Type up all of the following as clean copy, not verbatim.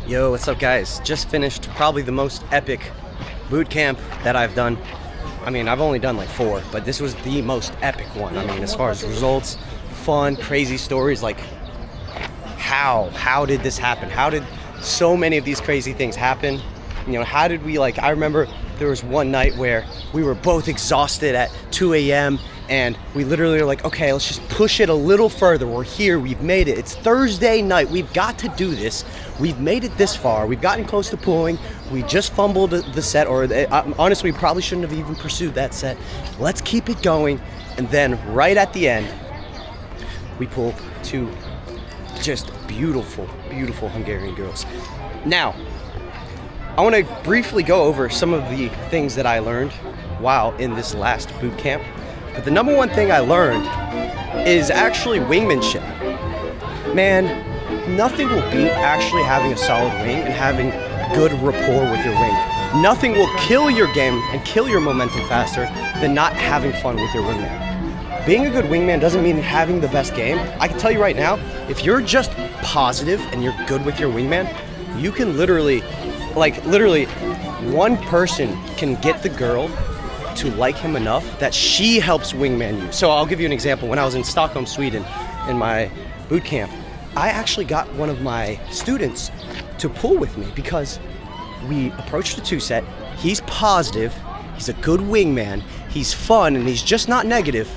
Yo, what's up guys? Just finished probably the most epic boot camp that I've done. I mean, I've only done like 4, but this was the most epic one. I mean, as far as results, fun, crazy stories, like how did this happen? How did so many of these crazy things happen? You know, how did we I remember there was one night where we were both exhausted at 2 a.m. and we literally were like, okay, let's just push it a little further. We're here, we've made it. It's Thursday night, we've got to do this. We've made it this far, we've gotten close to pulling. We just fumbled the set, or honestly, we probably shouldn't have even pursued that set. Let's keep it going. And then right at the end, we pull 2 just beautiful, beautiful Hungarian girls. Now, I want to briefly go over some of the things that I learned while in this last boot camp. But the number one thing I learned is actually wingmanship. Man, nothing will beat actually having a solid wing and having good rapport with your wing. Nothing will kill your game and kill your momentum faster than not having fun with your wingman. Being a good wingman doesn't mean having the best game. I can tell you right now, if you're just positive and you're good with your wingman, you can literally, one person can get the girl to like him enough that she helps wingman you. So I'll give you an example. When I was in Stockholm, Sweden, in my boot camp, I actually got one of my students to pull with me because we approached the 2 set. He's positive, he's a good wingman, he's fun, and he's just not negative.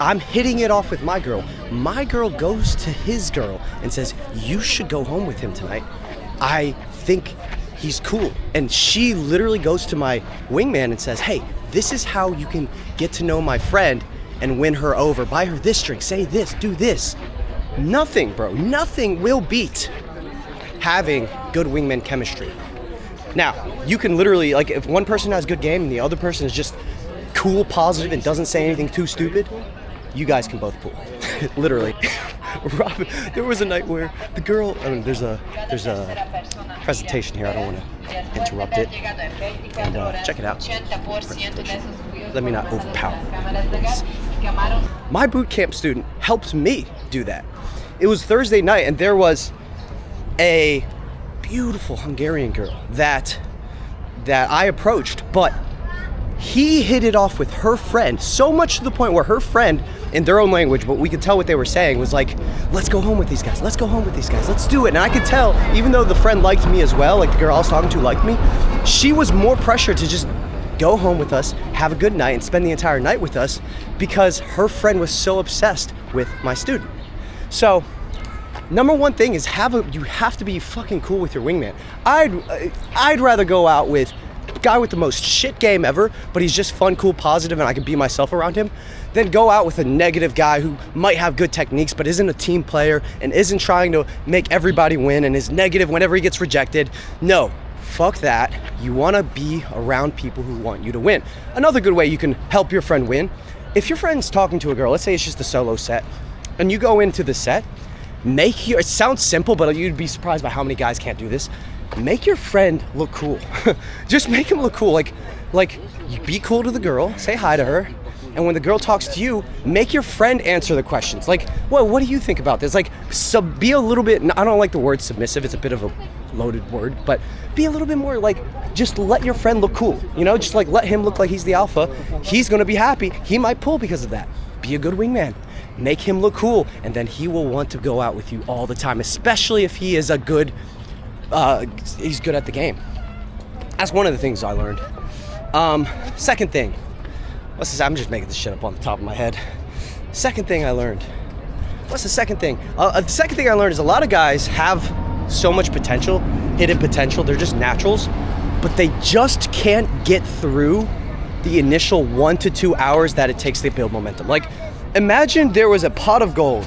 I'm hitting it off with my girl. My girl goes to his girl and says, you should go home with him tonight. I think he's cool. And she literally goes to my wingman and says, hey, this is how you can get to know my friend and win her over. Buy her this drink, say this, do this. Nothing, bro, nothing will beat having good wingman chemistry. Now, you can literally, if one person has good game and the other person is just cool, positive, and doesn't say anything too stupid, you guys can both pull. Literally. Robin, there was a night where the girl, there's a presentation here, I don't want to interrupt it. And check it out. Let me not overpower it. My boot camp student helped me do that. It was Thursday night and there was a beautiful Hungarian girl that I approached, but he hit it off with her friend, so much to the point where her friend, in their own language, but we could tell what they were saying, was like, let's go home with these guys, let's go home with these guys, let's do it. And I could tell, even though the friend liked me as well, like the girl I was talking to liked me, she was more pressured to just go home with us, have a good night, and spend the entire night with us because her friend was so obsessed with my student. So, number one thing is you have to be fucking cool with your wingman. I'd rather go out with guy with the most shit game ever, but he's just fun, cool, positive, and I can be myself around him, then go out with a negative guy who might have good techniques but isn't a team player and isn't trying to make everybody win and is negative whenever he gets rejected. No, fuck that. You want to be around people who want you to win. Another good way you can help your friend win, if your friend's talking to a girl, let's say it's just a solo set, and you go into the set, it sounds simple, but you'd be surprised by how many guys can't do this. Make your friend look cool. Just make him look cool. Like you be cool to the girl, say hi to her, and when the girl talks to you, make your friend answer the questions. Like, well, what do you think about this? Be a little bit, I don't like the word submissive, it's a bit of a loaded word, but be a little bit more just let your friend look cool. Just let him look like he's the alpha. He's gonna be happy. He might pull because of that. Be a good wingman. Make him look cool, and then he will want to go out with you all the time, especially if he is he's good at the game. That's one of the things I learned. Second thing, I'm just making this shit up on the top of my head. Second thing I learned. What's the second thing? The second thing I learned is a lot of guys have so much potential, hidden potential, they're just naturals, but they just can't get through the initial 1 to 2 hours that it takes to build momentum. Imagine there was a pot of gold,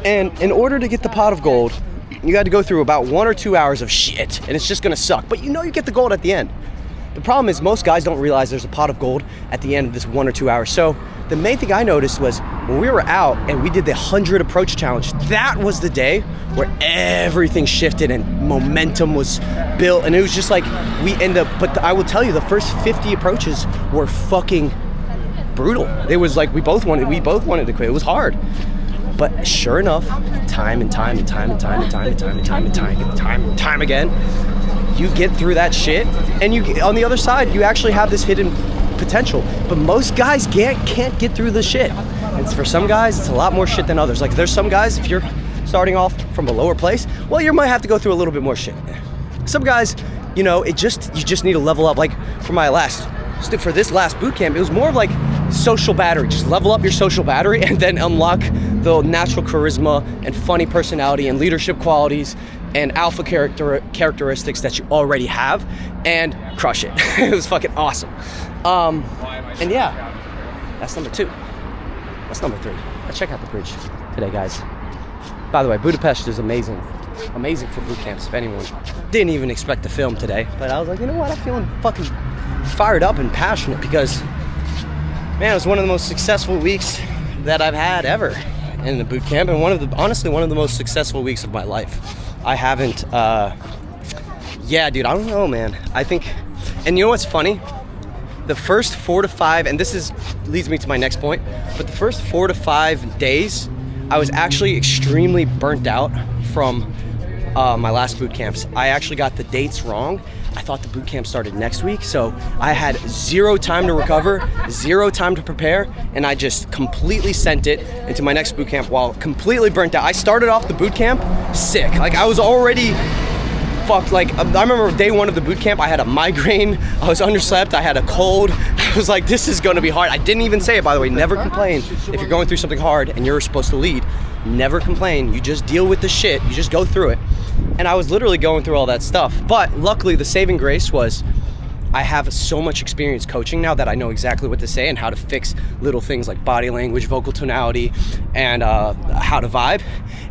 and in order to get the pot of gold, you got to go through about 1 or 2 hours of shit, and it's just gonna suck. But you get the gold at the end. The problem is most guys don't realize there's a pot of gold at the end of this 1 or 2 hours. So the main thing I noticed was when we were out and we did the 100 approach challenge, that was the day where everything shifted and momentum was built. And it was just we end up, but I will tell you, the first 50 approaches were fucking brutal. It was we both wanted to quit. It was hard. But sure enough, time again, you get through that shit, and you on the other side, you actually have this hidden potential. But most guys can't get through the shit. And for some guys, it's a lot more shit than others. Like there's some guys, if you're starting off from a lower place, well, you might have to go through a little bit more shit. Some guys, you just need to level up. Like for this last boot camp, it was more of like social battery. Just level up your social battery and then unlock the natural charisma and funny personality and leadership qualities and alpha characteristics that you already have, and crush it. It was fucking awesome. And yeah, that's number 2. That's number 3. Let's check out the bridge today, guys. By the way, Budapest is amazing. Amazing for boot camps, if anyone. Didn't even expect to film today, but I was like, you know what? I'm feeling fucking fired up and passionate because, man, it was one of the most successful weeks that I've had ever in the boot camp, and honestly one of the most successful weeks of my life. I haven't, yeah, dude, I don't know, man. I think, and you know what's funny? The first 4 to 5, and leads me to my next point, but the first 4 to 5 days, I was actually extremely burnt out from my last boot camps. I actually got the dates wrong. I thought the boot camp started next week, so I had 0 time to recover, 0 time to prepare, and I just completely sent it into my next boot camp while completely burnt out. I started off the boot camp sick. Like I was already fucked. Like I remember day 1 of the boot camp, I had a migraine, I was underslept, I had a cold. I was like, this is gonna be hard. I didn't even say it, by the way. Never complain if you're going through something hard and you're supposed to lead. Never complain. You just deal with the shit. You just go through it. And I was literally going through all that stuff. But luckily, the saving grace was I have so much experience coaching now that I know exactly what to say and how to fix little things like body language, vocal tonality, and how to vibe.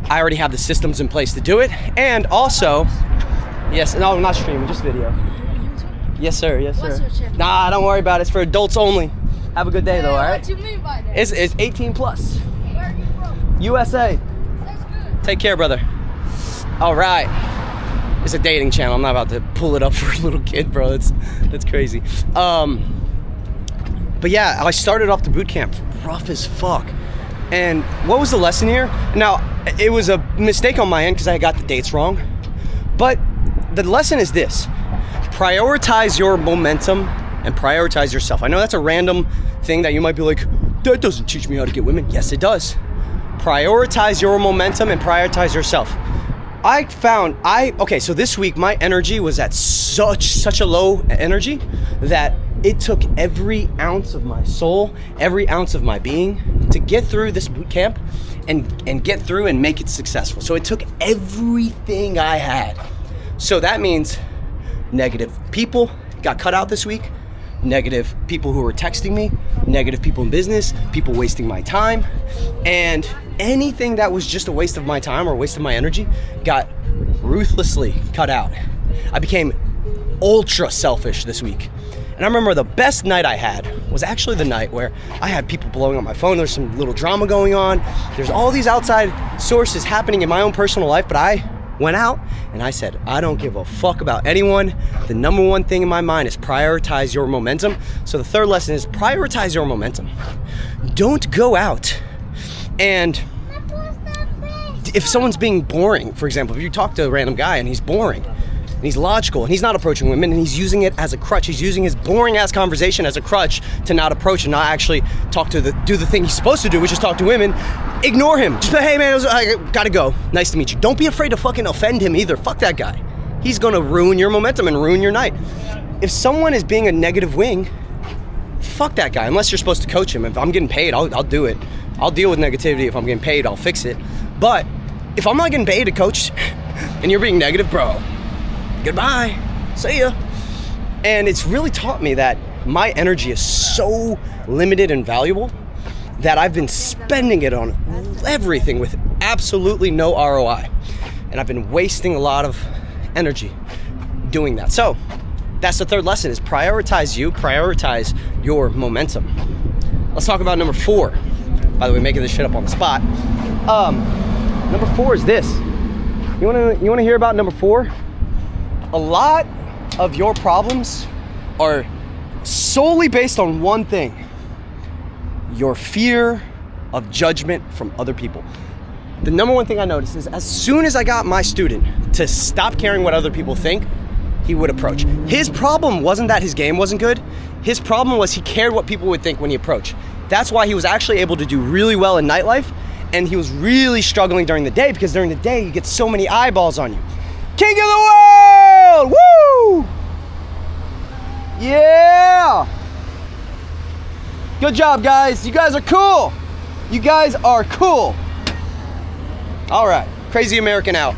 I already have the systems in place to do it. And also, yes, no, I'm not streaming, just video. Yes, sir. Yes, sir. What's your channel? Nah, don't worry about it. It's for adults only. Have a good day, though, all right? What do you mean by that? It's 18 plus. Where are you from? USA. That's good. Take care, brother. All right. It's a dating channel. I'm not about to pull it up for a little kid, bro. That's crazy. But yeah, I started off the boot camp rough as fuck. And what was the lesson here? Now, it was a mistake on my end because I got the dates wrong. But the lesson is this. Prioritize your momentum and prioritize yourself. I know that's a random thing that you might be like, that doesn't teach me how to get women. Yes, it does. Prioritize your momentum and prioritize yourself. Okay, so this week my energy was at such a low energy that it took every ounce of my soul, every ounce of my being to get through this boot camp and get through and make it successful. So it took everything I had. So that means negative people got cut out this week, negative people who were texting me, negative people in business, people wasting my time, and anything that was just a waste of my time or a waste of my energy got ruthlessly cut out. I became ultra selfish this week. And I remember the best night I had was actually the night where I had people blowing up my phone. There's some little drama going on. There's all these outside sources happening in my own personal life, but I went out and I said, I don't give a fuck about anyone. The number one thing in my mind is prioritize your momentum. So the third lesson is prioritize your momentum. Don't go out and if someone's being boring, for example, if you talk to a random guy and he's boring and he's logical and he's not approaching women and he's using it as a crutch, he's using his boring ass conversation as a crutch to not approach and not actually do the thing he's supposed to do, which is talk to women, ignore him. Just say, hey man, I gotta go. Nice to meet you. Don't be afraid to fucking offend him either. Fuck that guy. He's gonna ruin your momentum and ruin your night. If someone is being a negative wing, fuck that guy, unless you're supposed to coach him. If I'm getting paid, I'll do it. I'll deal with negativity. If I'm getting paid, I'll fix it. But if I'm not getting paid to coach and you're being negative, bro, goodbye, see ya. And it's really taught me that my energy is so limited and valuable that I've been spending it on everything with absolutely no ROI. And I've been wasting a lot of energy doing that. So that's the third lesson, is prioritize your momentum. Let's talk about number 4. By the way, making this shit up on the spot. Number 4 is this. You wanna hear about number 4? A lot of your problems are solely based on one thing: your fear of judgment from other people. the number one thing I noticed is as soon as I got my student to stop caring what other people think, he would approach. His problem wasn't that his game wasn't good. His problem was he cared what people would think when he approached. That's why he was actually able to do really well in nightlife, and he was really struggling during the day, because during the day you get so many eyeballs on you. King of the world! Woo! Yeah! Good job, guys. You guys are cool. You guys are cool. All right, crazy American out.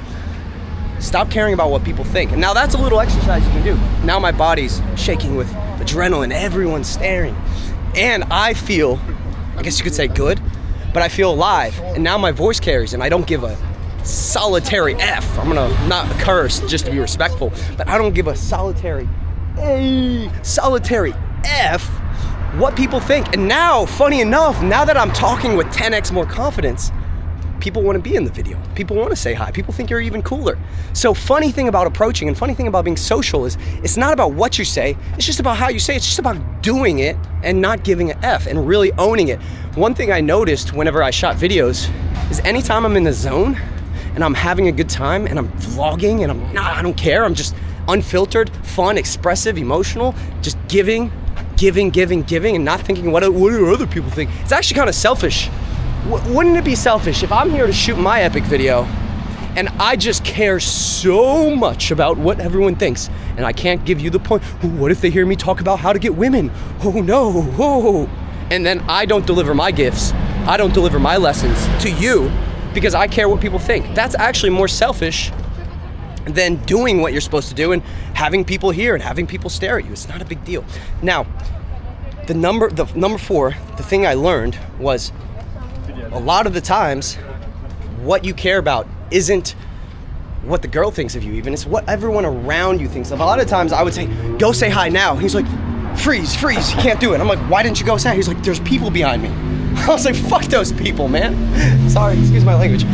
Stop caring about what people think. And now that's a little exercise you can do. Now my body's shaking with adrenaline. Everyone's staring. And I feel, I guess you could say good, but I feel alive. And now my voice carries, and I don't give a solitary F. I'm gonna not curse just to be respectful, but I don't give a solitary F what people think. And now, funny enough, now that I'm talking with 10x more confidence, people want to be in the video. People want to say hi. People think you're even cooler. So funny thing about approaching and funny thing about being social is it's not about what you say. It's just about how you say it. It's just about doing it and not giving an F and really owning it. One thing I noticed whenever I shot videos is anytime I'm in the zone and I'm having a good time and I'm vlogging and I don't care. I'm just unfiltered, fun, expressive, emotional, just giving and not thinking what do other people think. It's actually kind of selfish. Wouldn't it be selfish if I'm here to shoot my epic video and I just care so much about what everyone thinks and I can't give you the point? Oh, what if they hear me talk about how to get women? Oh no, oh. And then I don't deliver my gifts. I don't deliver my lessons to you because I care what people think. That's actually more selfish than doing what you're supposed to do and having people hear and having people stare at you. It's not a big deal. Now, the number 4, the thing I learned was a lot of the times what you care about isn't what the girl thinks of you even, it's what everyone around you thinks of. A lot of times I would say, go say hi now. He's like, freeze, you can't do it. I'm like, why didn't you go say hi? He's like, there's people behind me. I was like, fuck those people, man. Sorry, excuse my language.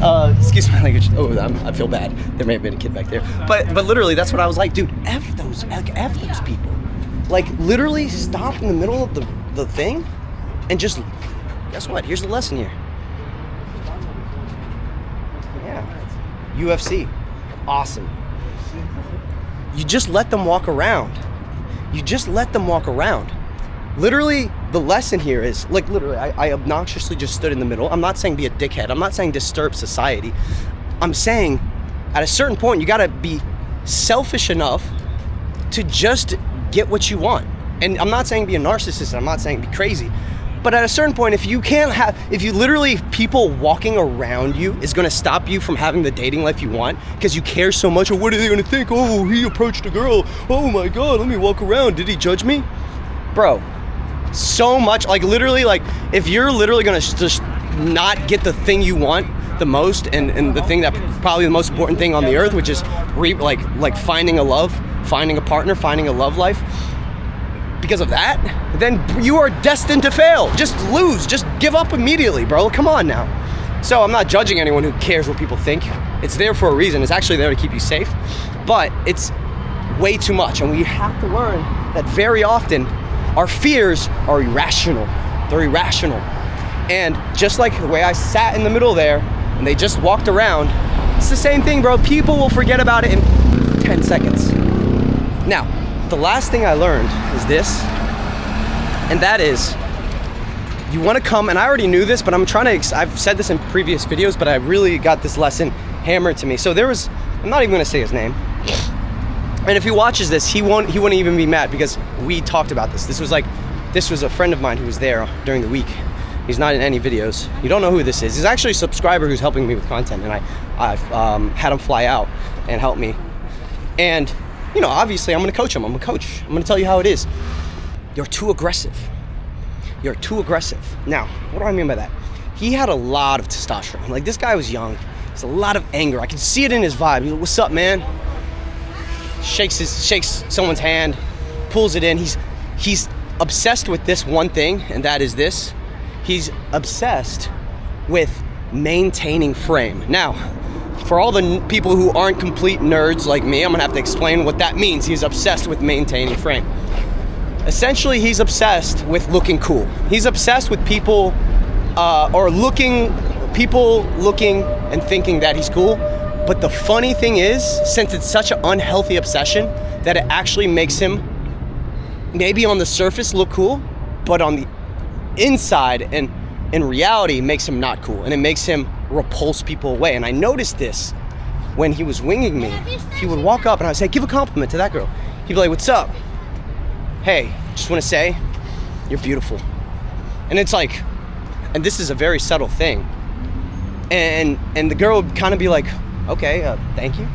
Oh, I feel bad. There may have been a kid back there. But literally, that's what I was like, dude, F those people. Like, literally stop in the middle of the thing and just, guess what? Here's the lesson here. Yeah. UFC. Awesome. You just let them walk around. Literally, the lesson here is, like, literally, I obnoxiously just stood in the middle. I'm not saying be a dickhead. I'm not saying disturb society. I'm saying at a certain point, you gotta be selfish enough to just get what you want. And I'm not saying be a narcissist. I'm not saying be crazy. But at a certain point, if you literally, people walking around you is gonna stop you from having the dating life you want because you care so much. Oh, what are they gonna think? Oh, he approached a girl. Oh my God, let me walk around. Did he judge me? Bro, so much, like literally, like if you're literally gonna just not get the thing you want the most and the thing that probably the most important thing on the earth, which is like finding a love, finding a partner, finding a love life, because of that, then you are destined to fail. Just lose, just give up immediately, bro. Come on now. So I'm not judging anyone who cares what people think. It's there for a reason. It's actually there to keep you safe, but it's way too much. And we have to learn that very often our fears are irrational. They're irrational. And just like the way I sat in the middle there and they just walked around, it's the same thing, bro. People will forget about it in 10 seconds. Now, the last thing I learned is this, and that is, you want to come, and I already knew this, but I've said this in previous videos, but I really got this lesson hammered to me. So I'm not even going to say his name. And if he watches this, he wouldn't even be mad because we talked about this. This was a friend of mine who was there during the week. He's not in any videos. You don't know who this is. He's actually a subscriber who's helping me with content, and I've had him fly out and help me. And you know, obviously I'm gonna coach him. I'm a coach. I'm gonna tell you how it is. You're too aggressive. Now, what do I mean by that? He had a lot of testosterone. Like, this guy was young. There's a lot of anger. I can see it in his vibe. He's like, what's up, man? Shakes someone's hand, pulls it in. He's obsessed with this one thing, and that is this. He's obsessed with maintaining frame. Now, for all the people who aren't complete nerds like me, I'm gonna have to explain what that means. He's obsessed with maintaining frame. Essentially, he's obsessed with looking cool. He's obsessed with people or looking people looking and thinking that he's cool. But the funny thing is, since it's such an unhealthy obsession, that it actually makes him maybe on the surface look cool, but on the inside and in reality makes him not cool, and it makes him repulse people away. And I noticed this when he was winging me. He would walk up and I would say, give a compliment to that girl. He'd be like, what's up? Hey, just want to say you're beautiful. And it's like, and this is a very subtle thing, and the girl would kind of be like, okay, thank you.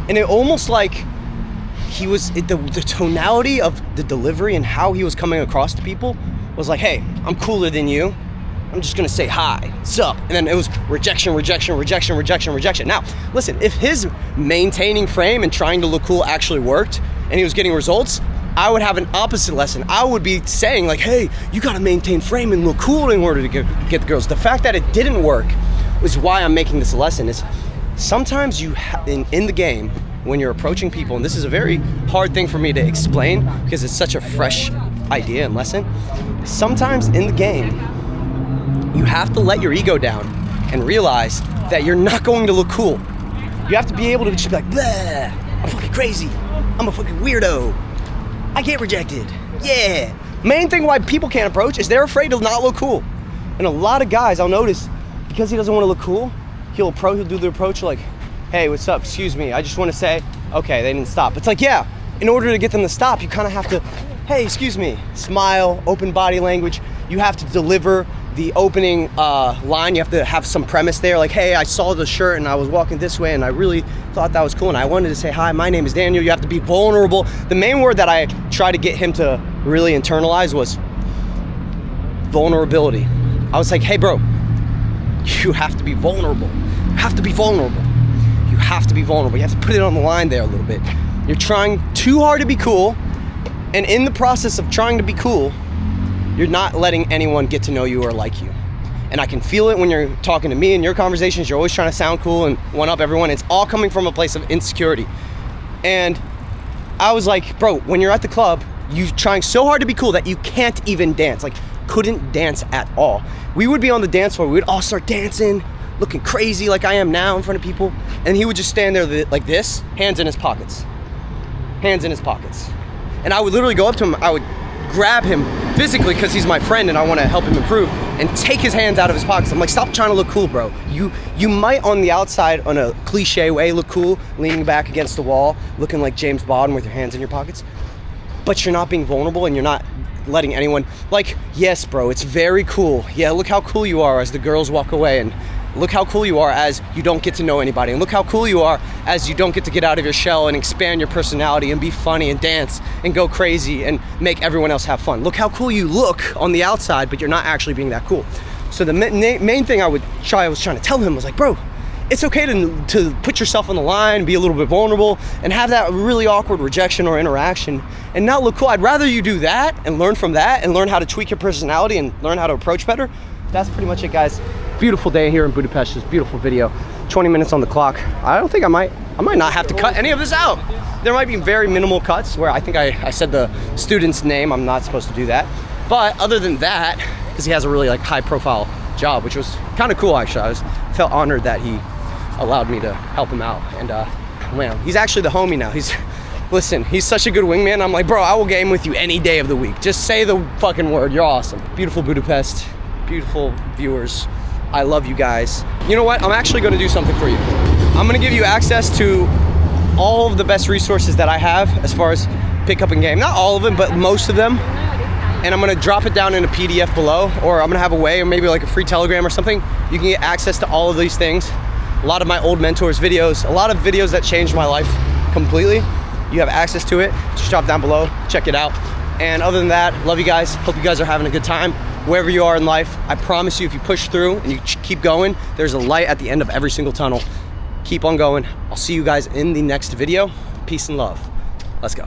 And it almost like he was, the tonality of the delivery and how he was coming across to people was like, hey, I'm cooler than you. I'm just gonna say hi, what's up? And then it was rejection, rejection, rejection, rejection, rejection. Now, listen, if his maintaining frame and trying to look cool actually worked and he was getting results, I would have an opposite lesson. I would be saying like, hey, you gotta maintain frame and look cool in order to get the girls. The fact that it didn't work is why I'm making this a lesson. Is sometimes you, in the game, when you're approaching people, and this is a very hard thing for me to explain because it's such a fresh idea and lesson, sometimes in the game, you have to let your ego down and realize that you're not going to look cool. You have to be able to just be like, bleh, I'm fucking crazy. I'm a fucking weirdo. I get rejected. Yeah. Main thing why people can't approach is they're afraid to not look cool. And a lot of guys, I'll notice, because he doesn't want to look cool, he'll do the approach like, hey, what's up? Excuse me. I just want to say, okay, they didn't stop. It's like, yeah, in order to get them to stop, you kind of have to, hey, excuse me, smile, open body language. You have to deliver the opening line. You have to have some premise there, like, hey, I saw the shirt and I was walking this way and I really thought that was cool and I wanted to say hi, my name is Daniel. You have to be vulnerable. The main word that I tried to get him to really internalize was vulnerability. I was like, hey bro, you have to be vulnerable. You have to be vulnerable. You have to be vulnerable. You have to put it on the line there a little bit. You're trying too hard to be cool, and in the process of trying to be cool, you're not letting anyone get to know you or like you. And I can feel it when you're talking to me in your conversations. You're always trying to sound cool and one up everyone. It's all coming from a place of insecurity. And I was like, bro, when you're at the club, you're trying so hard to be cool that you can't even dance. Like, couldn't dance at all. We would be on the dance floor. We would all start dancing, looking crazy like I am now in front of people. And he would just stand there like this, hands in his pockets. Hands in his pockets. And I would literally go up to him. I would grab him physically because he's my friend and I want to help him improve, and take his hands out of his pockets. I'm like, stop trying to look cool, bro. You might on the outside, on a cliche way, look cool, leaning back against the wall, looking like James Bond with your hands in your pockets, but you're not being vulnerable and you're not letting anyone, like, yes, bro, it's very cool. Yeah, look how cool you are as the girls walk away, and look how cool you are as you don't get to know anybody. And look how cool you are as you don't get to get out of your shell and expand your personality and be funny and dance and go crazy and make everyone else have fun. Look how cool you look on the outside, but you're not actually being that cool. So the main thing I was trying to tell him was like, bro, it's okay to put yourself on the line, be a little bit vulnerable, and have that really awkward rejection or interaction and not look cool. I'd rather you do that and learn from that and learn how to tweak your personality and learn how to approach better. That's pretty much it, guys. Beautiful day here in Budapest. Just beautiful video. 20 minutes on the clock. I don't think I might not have to cut any of this out. There might be very minimal cuts where I think I said the student's name. I'm not supposed to do that. But other than that, because he has a really like high profile job, which was kind of cool actually. I felt honored that he allowed me to help him out. And man, he's actually the homie now. Listen, he's such a good wingman. I'm like, bro, I will game with you any day of the week. Just say the fucking word. You're awesome. Beautiful Budapest. Beautiful viewers. I love you guys. You know what? I'm actually gonna do something for you. I'm gonna give you access to all of the best resources that I have as far as pickup and game. Not all of them, but most of them. And I'm gonna drop it down in a PDF below, or I'm gonna have a way, or maybe like a free Telegram or something. You can get access to all of these things. A lot of my old mentors' videos, a lot of videos that changed my life completely. You have access to it. Just drop down below, check it out. And other than that, love you guys. Hope you guys are having a good time. Wherever you are in life, I promise you, if you push through and you keep going, there's a light at the end of every single tunnel. Keep on going. I'll see you guys in the next video. Peace and love. Let's go.